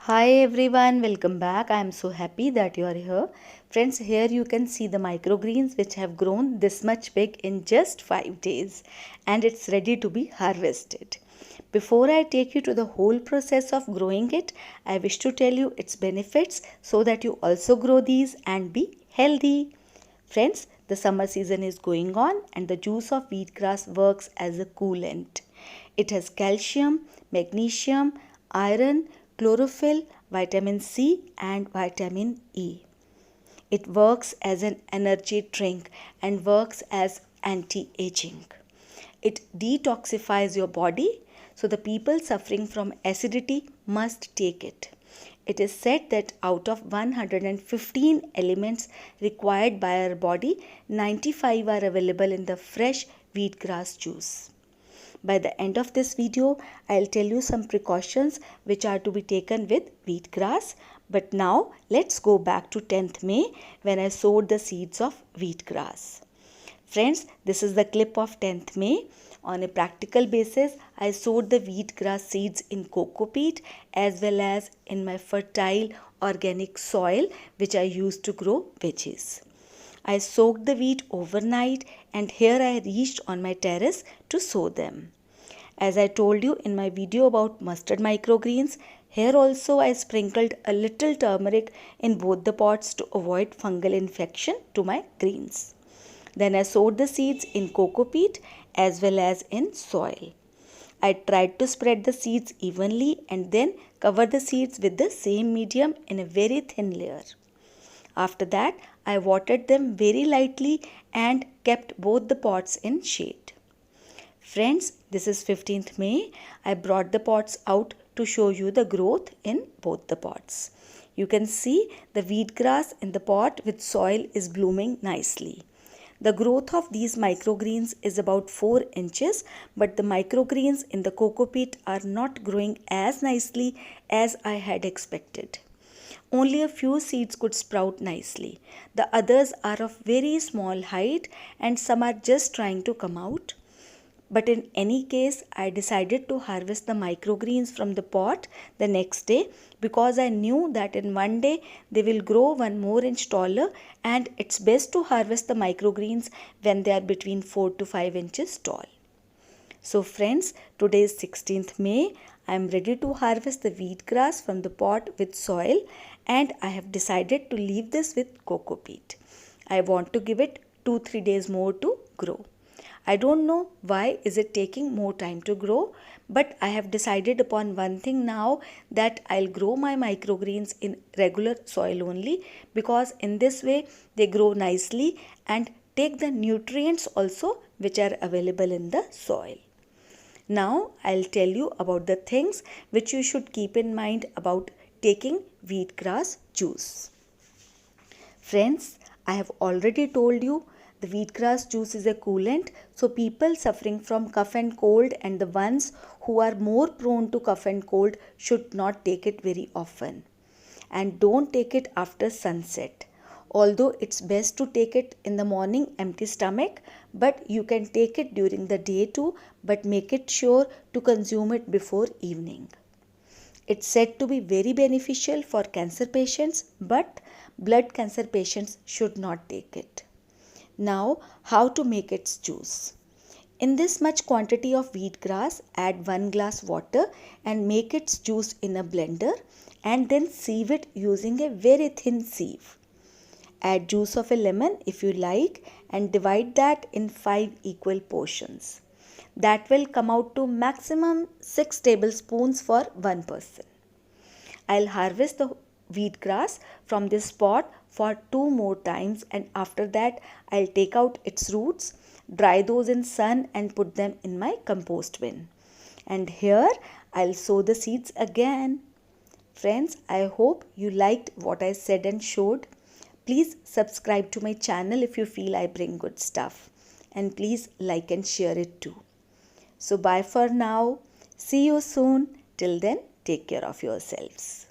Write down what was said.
Hi everyone, welcome back. I am so happy that you are here. Friends, here you can see the microgreens which have grown this much big in just 5 days and it's ready to be harvested. Before I take you to the whole process of growing it, I wish to tell you its benefits so that you also grow these and be healthy. Friends, the summer season is going on and the juice of wheatgrass works as a coolant. It has calcium, magnesium, iron, chlorophyll, vitamin C and vitamin E. It works as an energy drink and works as anti-aging. It detoxifies your body, so the people suffering from acidity must take it. It is said that out of 115 elements required by our body, 95 are available in the fresh wheatgrass juice. By the end of this video, I'll tell you some precautions which are to be taken with wheatgrass. But now let's go back to 10th May when I sowed the seeds of wheatgrass. Friends, this is the clip of 10th May. On a practical basis, I sowed the wheatgrass seeds in coco peat as well as in my fertile organic soil which I used to grow veggies. I soaked the wheat overnight and here I reached on my terrace to sow them. As I told you in my video about mustard microgreens, here also I sprinkled a little turmeric in both the pots to avoid fungal infection to my greens. Then I sowed the seeds in coco peat as well as in soil. I tried to spread the seeds evenly and then cover the seeds with the same medium in a very thin layer. After that, I watered them very lightly and kept both the pots in shade. Friends, this is 15th May. I brought the pots out to show you the growth in both the pots. You can see the wheatgrass in the pot with soil is blooming nicely. The growth of these microgreens is about 4 inches, but the microgreens in the coco peat are not growing as nicely as I had expected. Only a few seeds could sprout nicely. The others are of very small height and some are just trying to come out. But in any case, I decided to harvest the microgreens from the pot the next day because I knew that in one day they will grow 1 more inch taller and it's best to harvest the microgreens when they are between 4 to 5 inches tall. So friends, today is 16th May. I am ready to harvest the wheatgrass from the pot with soil and I have decided to leave this with coco peat. I want to give it 2-3 days more to grow. I don't know why is it taking more time to grow, but I have decided upon one thing now, that I'll grow my microgreens in regular soil only, because in this way they grow nicely and take the nutrients also which are available in the soil. Now I'll tell you about the things which you should keep in mind about taking wheatgrass juice. Friends, I have already told you the wheatgrass juice is a coolant, so people suffering from cough and cold and the ones who are more prone to cough and cold should not take it very often. And don't take it after sunset. Although it's best to take it in the morning empty stomach, but you can take it during the day too, but make it sure to consume it before evening. It's said to be very beneficial for cancer patients, but blood cancer patients should not take it. Now, how to make its juice? In this much quantity of wheatgrass, add 1 glass water and make its juice in a blender and then sieve it using a very thin sieve. Add juice of a lemon if you like and divide that in 5 equal portions. That will come out to maximum 6 tablespoons for one person. I'll harvest the wheatgrass from this pot for 2 more times and after that I'll take out its roots, dry those in sun and put them in my compost bin. And here I'll sow the seeds again. Friends, I hope you liked what I said and showed. Please subscribe to my channel if you feel I bring good stuff. And please like and share it too. So bye for now. See you soon. Till then, take care of yourselves.